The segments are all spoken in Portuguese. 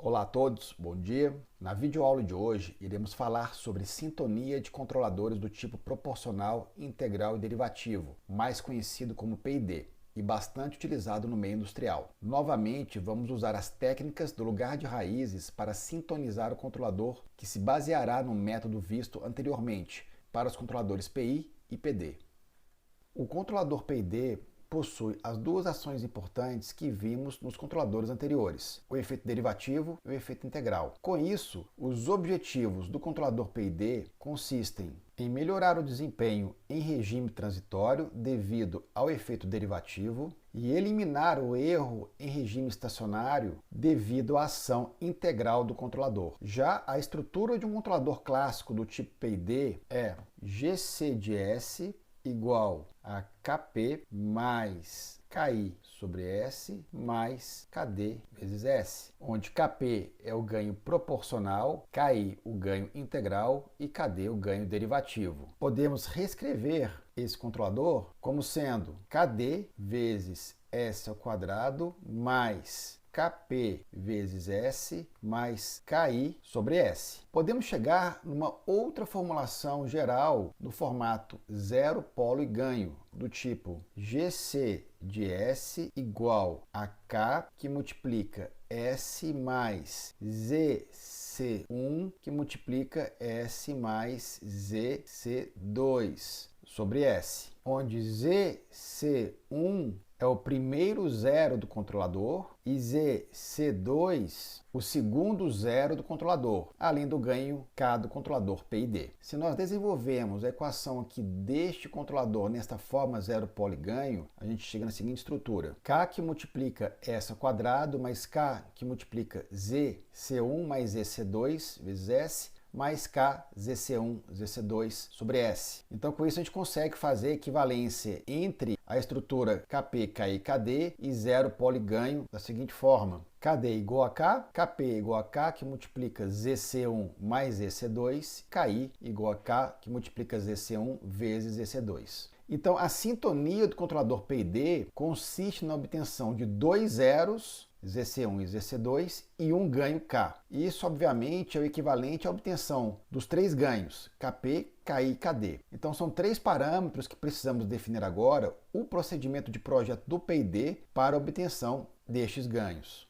Olá a todos, bom dia. Na videoaula de hoje, iremos falar sobre sintonia de controladores do tipo proporcional, integral e derivativo, mais conhecido como PID, e bastante utilizado no meio industrial. Novamente, vamos usar as técnicas do lugar de raízes para sintonizar o controlador, que se baseará no método visto anteriormente para os controladores PI e PD. O controlador PID possui as duas ações importantes que vimos nos controladores anteriores, o efeito derivativo e o efeito integral. Com isso, os objetivos do controlador PID consistem em melhorar o desempenho em regime transitório devido ao efeito derivativo e eliminar o erro em regime estacionário devido à ação integral do controlador. Já a estrutura de um controlador clássico do tipo PID é GC de S igual a Kp mais Ki sobre S mais Kd vezes S, onde Kp é o ganho proporcional, Ki o ganho integral e Kd o ganho derivativo. Podemos reescrever esse controlador como sendo Kd vezes S ao quadrado mais Kp vezes S mais Ki sobre S. Podemos chegar numa outra formulação geral no formato zero, polo e ganho, do tipo GC de S igual a K que multiplica S mais ZC1 que multiplica S mais ZC2 sobre S, onde ZC1 é o primeiro zero do controlador e ZC2 o segundo zero do controlador, além do ganho K do controlador PID. Se nós desenvolvermos a equação aqui deste controlador nesta forma zero polo e ganho, a gente chega na seguinte estrutura: K que multiplica S ao quadrado mais K que multiplica ZC1 mais ZC2 vezes S mais K, ZC1, ZC2 sobre S. Então, com isso, a gente consegue fazer a equivalência entre a estrutura Kp, Ki e Kd e zero polo e ganho da seguinte forma: Kd igual a K, Kp igual a K, que multiplica ZC1 mais ZC2, Ki igual a K, que multiplica ZC1 vezes ZC2. Então, a sintonia do controlador PID consiste na obtenção de dois zeros, ZC1 e ZC2, e um ganho K. Isso, obviamente, é o equivalente à obtenção dos três ganhos, Kp, Ki e Kd. Então, são três parâmetros que precisamos definir agora o procedimento de projeto do PID para a obtenção destes ganhos.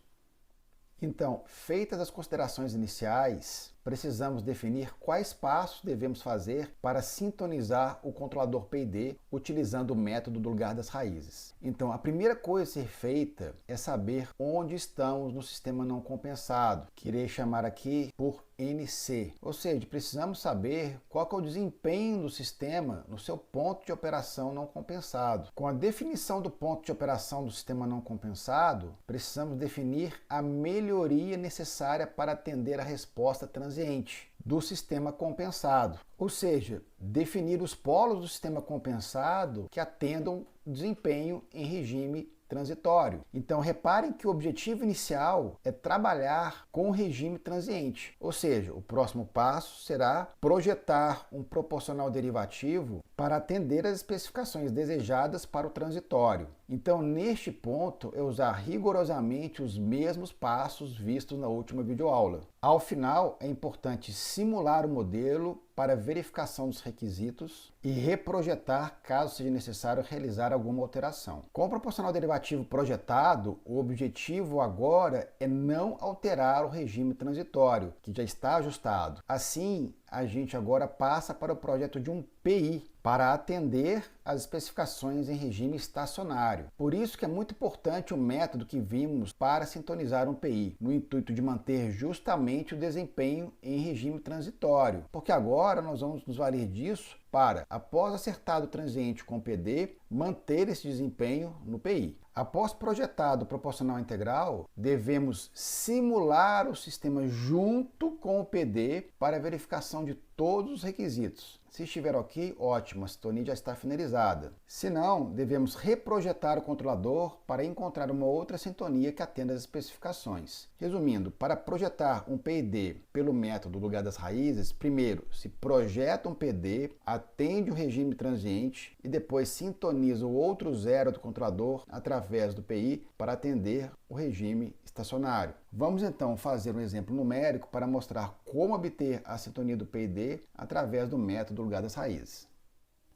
Então, feitas as considerações iniciais, precisamos definir quais passos devemos fazer para sintonizar o controlador PID utilizando o método do lugar das raízes. Então, a primeira coisa a ser feita é saber onde estamos no sistema não compensado, que irei chamar aqui por NC. Ou seja, precisamos saber qual é o desempenho do sistema no seu ponto de operação não compensado. Com a definição do ponto de operação do sistema não compensado, precisamos definir a melhoria necessária para atender a resposta transiente do sistema compensado, ou seja, definir os polos do sistema compensado que atendam desempenho em regime transitório. Então, reparem que o objetivo inicial é trabalhar com o regime transiente, ou seja, o próximo passo será projetar um proporcional derivativo para atender às especificações desejadas para o transitório. Então, neste ponto, é usar rigorosamente os mesmos passos vistos na última videoaula. Ao final, é importante simular o modelo para verificação dos requisitos e reprojetar caso seja necessário realizar alguma alteração. Com o proporcional derivativo projetado, o objetivo agora é não alterar o regime transitório, que já está ajustado. Assim, a gente agora passa para o projeto de um PI, para atender às especificações em regime estacionário. Por isso que é muito importante o método que vimos para sintonizar um PI, no intuito de manter justamente o desempenho em regime transitório, porque agora nós vamos nos valer disso para, após acertado o transiente com o PD, manter esse desempenho no PI. Após projetado o proporcional integral, devemos simular o sistema junto com o PD para a verificação de todos os requisitos. Se estiver ok, ótimo, a sintonia já está finalizada. sintonizada. Se não, devemos reprojetar o controlador para encontrar uma outra sintonia que atenda às especificações. Resumindo, para projetar um PID pelo método lugar das raízes, primeiro se projeta um PD, atende o regime transiente e depois sintoniza o outro zero do controlador através do PI para atender o regime estacionário. Vamos então fazer um exemplo numérico para mostrar como obter a sintonia do PID através do método lugar das raízes.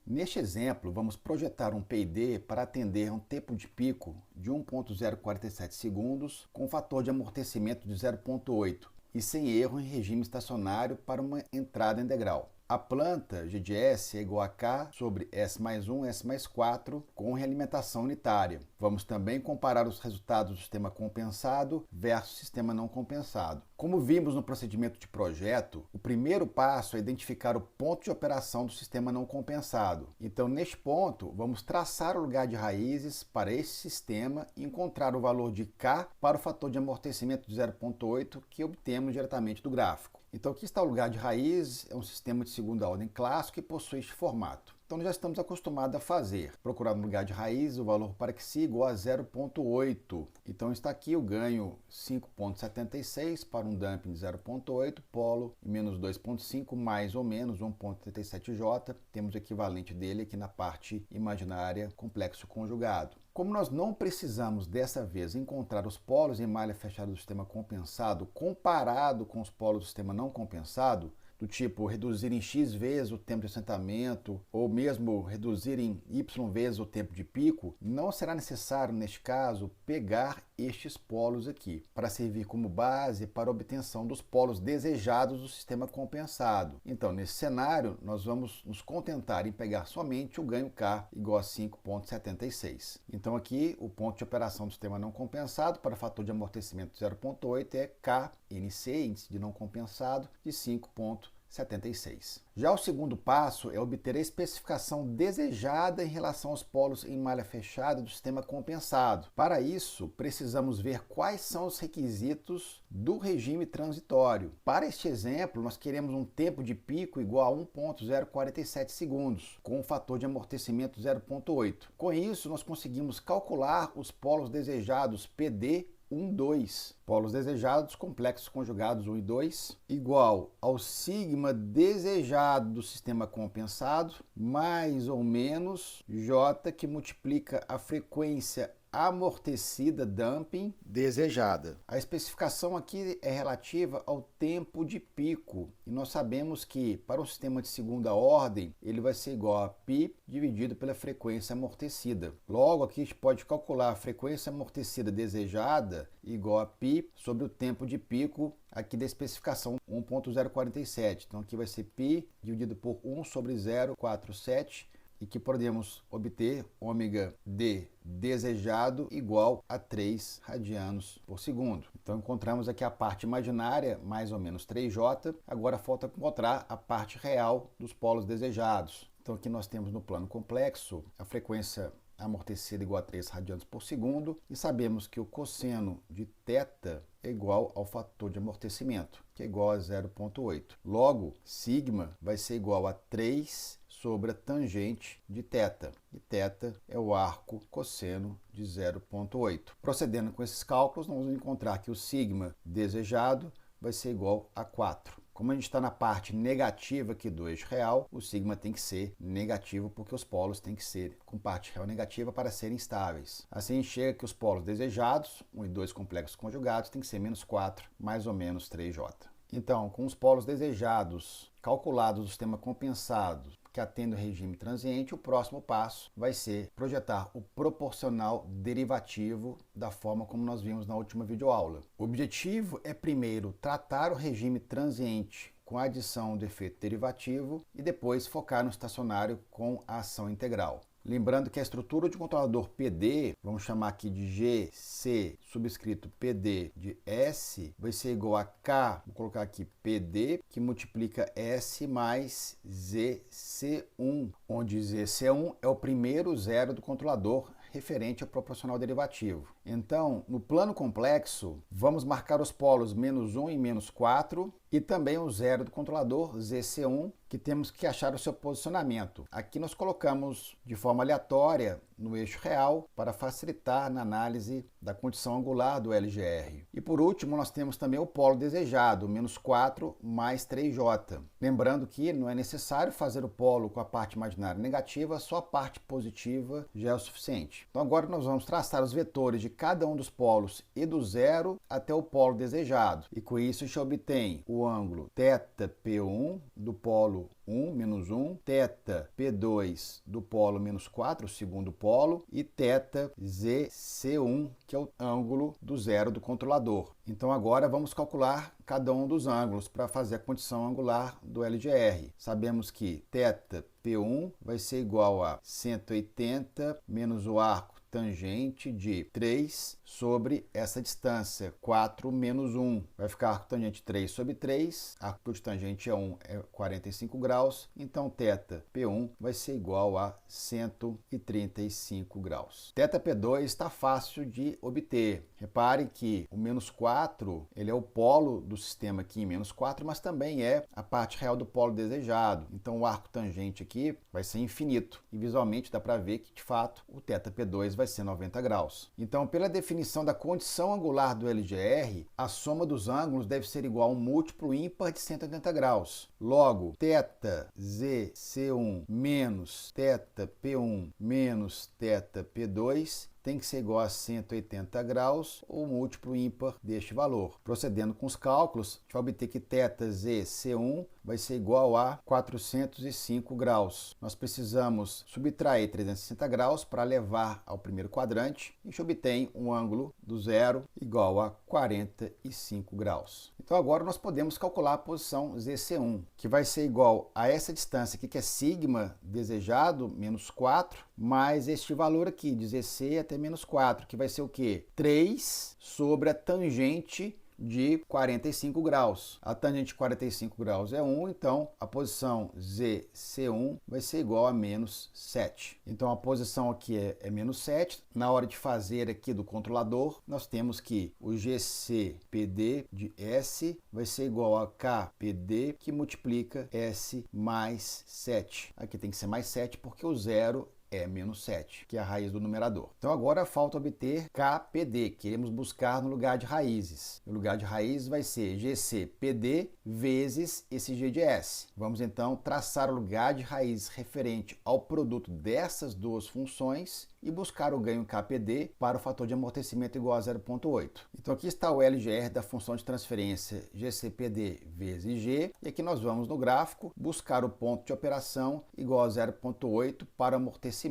Neste exemplo, vamos projetar um PID para atender um tempo de pico de 1.047 segundos com fator de amortecimento de 0.8 e sem erro em regime estacionário para uma entrada integral. A planta G de S é igual a K sobre S mais 1, S mais 4, com realimentação unitária. Vamos também comparar os resultados do sistema compensado versus sistema não compensado. Como vimos no procedimento de projeto, o primeiro passo é identificar o ponto de operação do sistema não compensado. Então, neste ponto, vamos traçar o lugar de raízes para esse sistema e encontrar o valor de K para o fator de amortecimento de 0.8 que obtemos diretamente do gráfico. Então, aqui está o lugar de raiz, é um sistema de segunda ordem clássico e possui este formato. Então, nós já estamos acostumados a fazer. Procurar no lugar de raiz o valor para que se igual a 0.8. Então, está aqui o ganho 5.76 para um damping de 0.8, polo e menos 2.5, mais ou menos 1.37J. Temos o equivalente dele aqui na parte imaginária, complexo conjugado. Como nós não precisamos dessa vez encontrar os polos em malha fechada do sistema compensado comparado com os polos do sistema não compensado, do tipo reduzir em x vezes o tempo de assentamento ou mesmo reduzir em y vezes o tempo de pico, não será necessário, neste caso, pegar estes polos aqui, para servir como base para a obtenção dos polos desejados do sistema compensado. Então, nesse cenário, nós vamos nos contentar em pegar somente o ganho K igual a 5.76. Então, aqui, o ponto de operação do sistema não compensado para fator de amortecimento 0.8 é KNC, índice de não compensado, de 5.76. Já o segundo passo é obter a especificação desejada em relação aos polos em malha fechada do sistema compensado. Para isso, precisamos ver quais são os requisitos do regime transitório. Para este exemplo, nós queremos um tempo de pico igual a 1.047 segundos, com um fator de amortecimento 0.8. Com isso, nós conseguimos calcular os polos desejados PD 1, 2. Polos desejados, complexos conjugados 1 e 2, igual ao sigma desejado do sistema compensado, mais ou menos J, que multiplica a frequência amortecida damping desejada. A especificação aqui é relativa ao tempo de pico. E nós sabemos que para um sistema de segunda ordem, ele vai ser igual a π dividido pela frequência amortecida. Logo, aqui a gente pode calcular a frequência amortecida desejada igual a π sobre o tempo de pico aqui da especificação 1.047. Então aqui vai ser π dividido por 1 sobre 0,47 e que podemos obter ômega d desejado igual a 3 radianos por segundo. Então encontramos aqui a parte imaginária, mais ou menos 3J. Agora falta encontrar a parte real dos polos desejados. Então aqui nós temos no plano complexo a frequência amortecida igual a 3 radianos por segundo e sabemos que o cosseno de θ é igual ao fator de amortecimento, que é igual a 0.8. Logo, sigma vai ser igual a 3 sobre a tangente de θ. E θ é o arco cosseno de 0.8. Procedendo com esses cálculos, nós vamos encontrar que o sigma desejado vai ser igual a 4. Como a gente está na parte negativa aqui do eixo real, o sigma tem que ser negativo, porque os polos têm que ser com parte real negativa para serem estáveis. Assim, a gente chega que os polos desejados, 1 e 2 complexos conjugados, tem que ser menos 4, mais ou menos 3J. Então, com os polos desejados calculados do sistema compensado, que atende o regime transiente, o próximo passo vai ser projetar o proporcional derivativo da forma como nós vimos na última videoaula. O objetivo é primeiro tratar o regime transiente com a adição do efeito derivativo e depois focar no estacionário com a ação integral. Lembrando que a estrutura de controlador PD, vamos chamar aqui de GC subscrito PD de S, vai ser igual a K, vou colocar aqui PD, que multiplica S mais ZC1, onde ZC1 é o primeiro zero do controlador referente ao proporcional derivativo. Então, no plano complexo, vamos marcar os polos menos 1 e menos 4 e também o zero do controlador ZC1, que temos que achar o seu posicionamento. Aqui nós colocamos de forma aleatória no eixo real para facilitar na análise da condição angular do LGR. E por último, nós temos também o polo desejado, menos 4 mais 3J. Lembrando que não é necessário fazer o polo com a parte imaginária negativa, só a parte positiva já é o suficiente. Então agora nós vamos traçar os vetores de cada um dos polos e do zero até o polo desejado. E com isso a gente obtém o ângulo θP1 do polo 1, menos 1, θP2 do polo menos 4, o segundo polo, e θZC1, que é o ângulo do zero do controlador. Então agora vamos calcular cada um dos ângulos para fazer a condição angular do LGR. Sabemos que θP1 vai ser igual a 180 menos o arco tangente de 3 sobre essa distância, 4 menos 1. Vai ficar arco tangente 3 sobre 3, arco de tangente é 1, é 45 graus, então θP1 vai ser igual a 135 graus. θP2 está fácil de obter. Repare que o menos 4, ele é o polo do sistema aqui em menos 4, mas também é a parte real do polo desejado. Então o arco tangente aqui vai ser infinito. E visualmente dá para ver que, de fato, o θP2 vai ser 90 graus. Então, pela definição da condição angular do LGR, a soma dos ângulos deve ser igual a um múltiplo ímpar de 180 graus. Logo, θZC1 menos θP1 menos θP2 tem que ser igual a 180 graus ou múltiplo ímpar deste valor. Procedendo com os cálculos, a gente vai obter que θZC1 vai ser igual a 405 graus. Nós precisamos subtrair 360 graus para levar ao primeiro quadrante e a gente obtém um ângulo do zero igual a 45 graus. Então agora nós podemos calcular a posição ZC1, que vai ser igual a essa distância aqui, que é sigma desejado, menos 4, mais este valor aqui, de ZC até menos 4, que vai ser o quê? 3 sobre a tangente de 45 graus. A tangente de 45 graus é 1, então a posição ZC1 vai ser igual a menos 7. Então a posição aqui é menos 7. Na hora de fazer aqui do controlador, nós temos que o GCPD de S vai ser igual a KPD, que multiplica S mais 7. Aqui tem que ser mais 7 porque o zero é menos 7, que é a raiz do numerador. Então agora falta obter KPD, queremos buscar no lugar de raízes. No lugar de raízes vai ser GCPD vezes esse G de S. Vamos então traçar o lugar de raízes referente ao produto dessas duas funções e buscar o ganho KPD para o fator de amortecimento igual a 0,8. Então aqui está o LGR da função de transferência GCPD vezes G, e aqui nós vamos no gráfico buscar o ponto de operação igual a 0,8 para o amortecimento.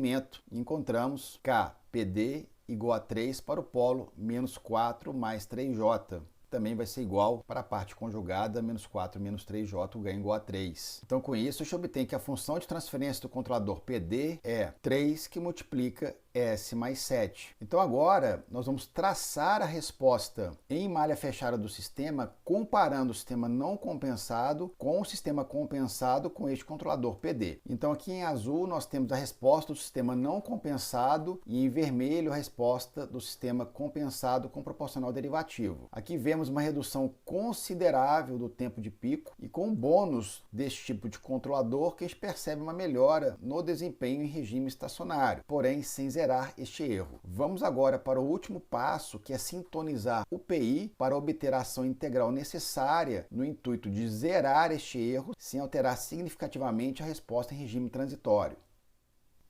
Encontramos KPD igual a 3 para o polo, menos 4 mais 3J. Também vai ser igual para a parte conjugada, menos 4 menos 3J, o ganho igual a 3. Então, com isso, a gente obtém que a função de transferência do controlador PD é 3 que multiplica S mais 7. Então agora nós vamos traçar a resposta em malha fechada do sistema, comparando o sistema não compensado com o sistema compensado com este controlador PD. Então aqui em azul nós temos a resposta do sistema não compensado e em vermelho a resposta do sistema compensado com proporcional derivativo. Aqui vemos uma redução considerável do tempo de pico e com o bônus deste tipo de controlador que a gente percebe uma melhora no desempenho em regime estacionário, porém sem zerar este erro. Vamos agora para o último passo, que é sintonizar o PI para obter a ação integral necessária no intuito de zerar este erro sem alterar significativamente a resposta em regime transitório.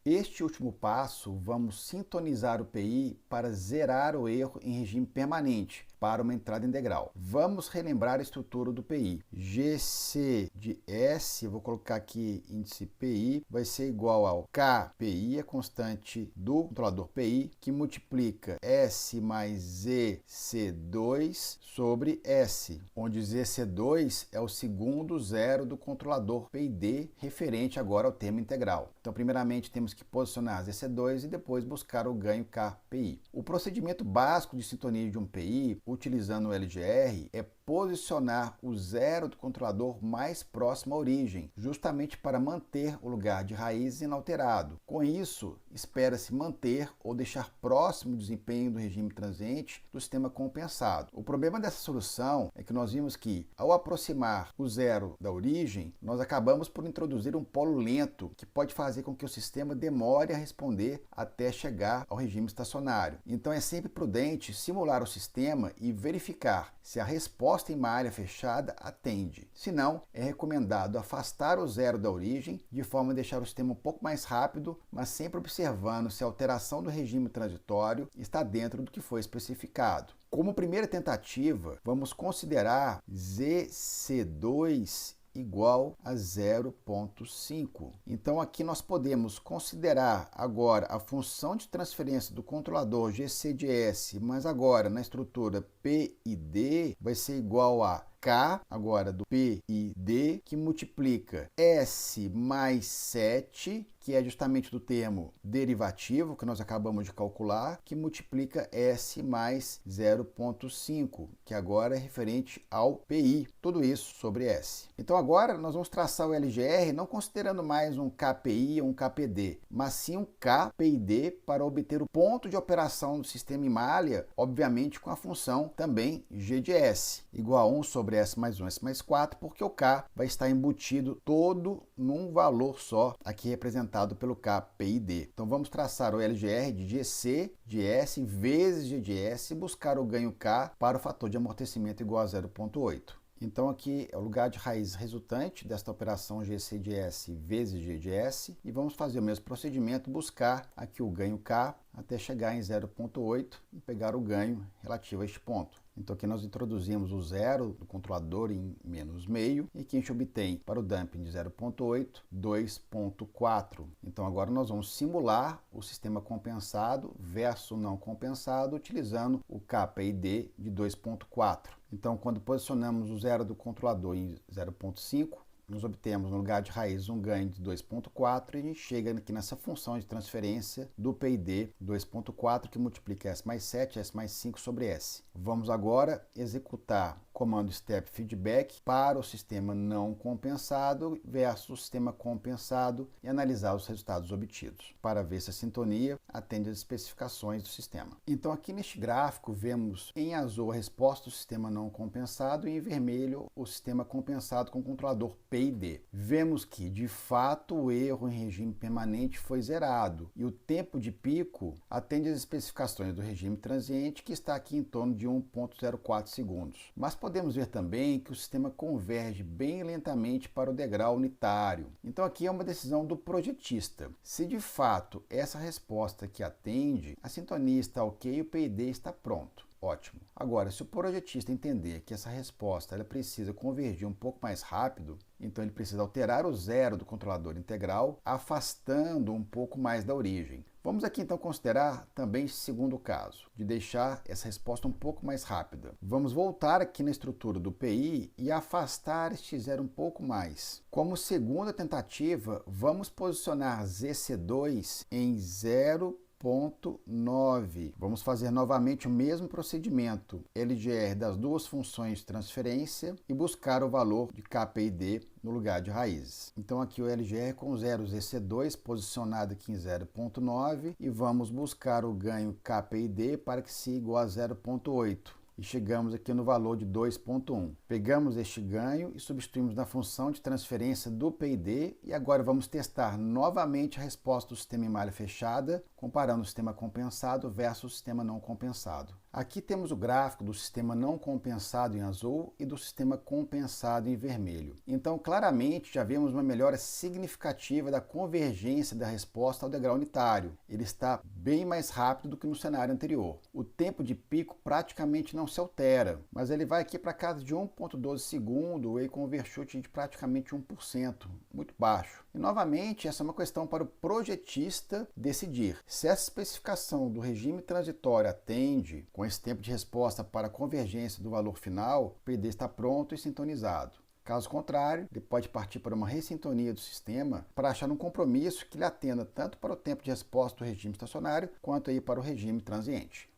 Este último passo, vamos sintonizar o PI para zerar o erro em regime permanente, para uma entrada integral. Vamos relembrar a estrutura do PI. GC de S, vou colocar aqui índice PI, vai ser igual ao KPI, a constante do controlador PI, que multiplica S mais ZC2 sobre S, onde ZC2 é o segundo zero do controlador PID, referente agora ao termo integral. Então, primeiramente, temos que posicionar ZC2 e depois buscar o ganho KPI. O procedimento básico de sintonia de um PI, utilizando o LGR, é posicionar o zero do controlador mais próximo à origem, justamente para manter o lugar de raízes inalterado. Com isso, espera-se manter ou deixar próximo o desempenho do regime transiente do sistema compensado. O problema dessa solução é que nós vimos que, ao aproximar o zero da origem, nós acabamos por introduzir um polo lento, que pode fazer com que o sistema demore a responder até chegar ao regime estacionário. Então é sempre prudente simular o sistema e verificar se a resposta em uma área fechada atende. Se não, é recomendado afastar o zero da origem, de forma a deixar o sistema um pouco mais rápido, mas sempre observando se a alteração do regime transitório está dentro do que foi especificado. Como primeira tentativa, vamos considerar ZC2 igual a 0,5. Então aqui nós podemos considerar agora a função de transferência do controlador GC de S, mas agora na estrutura P e D vai ser igual a K, agora do P e D, que multiplica S mais 7, que é justamente do termo derivativo, que nós acabamos de calcular, que multiplica S mais 0,5, que agora é referente ao PI. Tudo isso sobre S. Então agora nós vamos traçar o LGR não considerando mais um KPI ou um KPD, mas sim um KPID para obter o ponto de operação do sistema em malha, obviamente com a função também G de S, igual a 1 sobre S mais 1, S mais 4, porque o K vai estar embutido todo num valor só, aqui representado pelo KPID. Então vamos traçar o LGR de GC de S vezes G de S e buscar o ganho K para o fator de amortecimento igual a 0,8. Então aqui é o lugar de raiz resultante desta operação GC de S vezes G de S e vamos fazer o mesmo procedimento, buscar aqui o ganho K até chegar em 0,8 e pegar o ganho relativo a este ponto. Então aqui nós introduzimos o zero do controlador em menos meio e que a gente obtém para o damping de 0,8, 2,4. Então agora nós vamos simular o sistema compensado versus não compensado utilizando o KPID de 2,4. Então quando posicionamos o zero do controlador em 0,5, nós obtemos no lugar de raiz um ganho de 2,4 e a gente chega aqui nessa função de transferência do PID 2,4 que multiplica S mais 7, S mais 5 sobre S. Vamos agora executar o comando step feedback para o sistema não compensado versus o sistema compensado e analisar os resultados obtidos para ver se a sintonia atende às especificações do sistema. Então aqui neste gráfico vemos em azul a resposta do sistema não compensado e em vermelho o sistema compensado com o controlador PID. Vemos que de fato o erro em regime permanente foi zerado e o tempo de pico atende às especificações do regime transiente, que está aqui em torno de 1,04 segundos. Mas podemos ver também que o sistema converge bem lentamente para o degrau unitário. Então aqui é uma decisão do projetista. Se de fato essa resposta que atende, a sintonia está ok e o PID está pronto. Ótimo. Agora, se o projetista entender que essa resposta ela precisa convergir um pouco mais rápido, então ele precisa alterar o zero do controlador integral, afastando um pouco mais da origem. Vamos aqui então considerar também esse segundo caso, de deixar essa resposta um pouco mais rápida. Vamos voltar aqui na estrutura do PI e afastar este zero um pouco mais. Como segunda tentativa, vamos posicionar ZC2 em 0,9. Vamos fazer novamente o mesmo procedimento, LGR das duas funções de transferência e buscar o valor de KPID no lugar de raízes. Então aqui o LGR com 0 ZC2 posicionado aqui em 0,9 e vamos buscar o ganho KPID para que seja igual a 0,8. E chegamos aqui no valor de 2,1. Pegamos este ganho e substituímos na função de transferência do PID e agora vamos testar novamente a resposta do sistema em malha fechada, comparando o sistema compensado versus o sistema não compensado. Aqui temos o gráfico do sistema não compensado em azul e do sistema compensado em vermelho. Então, claramente, já vemos uma melhora significativa da convergência da resposta ao degrau unitário. Ele está bem mais rápido do que no cenário anterior. O tempo de pico praticamente não se altera, mas ele vai aqui para casa de 1,12 segundo e com overshoot de praticamente 1%, muito baixo. E, novamente, essa é uma questão para o projetista decidir. Se essa especificação do regime transitório atende com esse tempo de resposta para a convergência do valor final, o PD está pronto e sintonizado. Caso contrário, ele pode partir para uma ressintonia do sistema para achar um compromisso que lhe atenda tanto para o tempo de resposta do regime estacionário quanto aí para o regime transiente.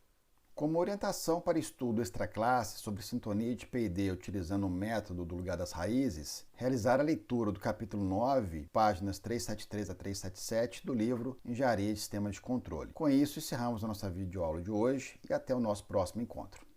Como orientação para estudo extraclasse sobre sintonia de P&D utilizando o método do lugar das raízes, realizar a leitura do capítulo 9, páginas 373 a 377 do livro Engenharia de Sistemas de Controle. Com isso, encerramos a nossa videoaula de hoje e até o nosso próximo encontro.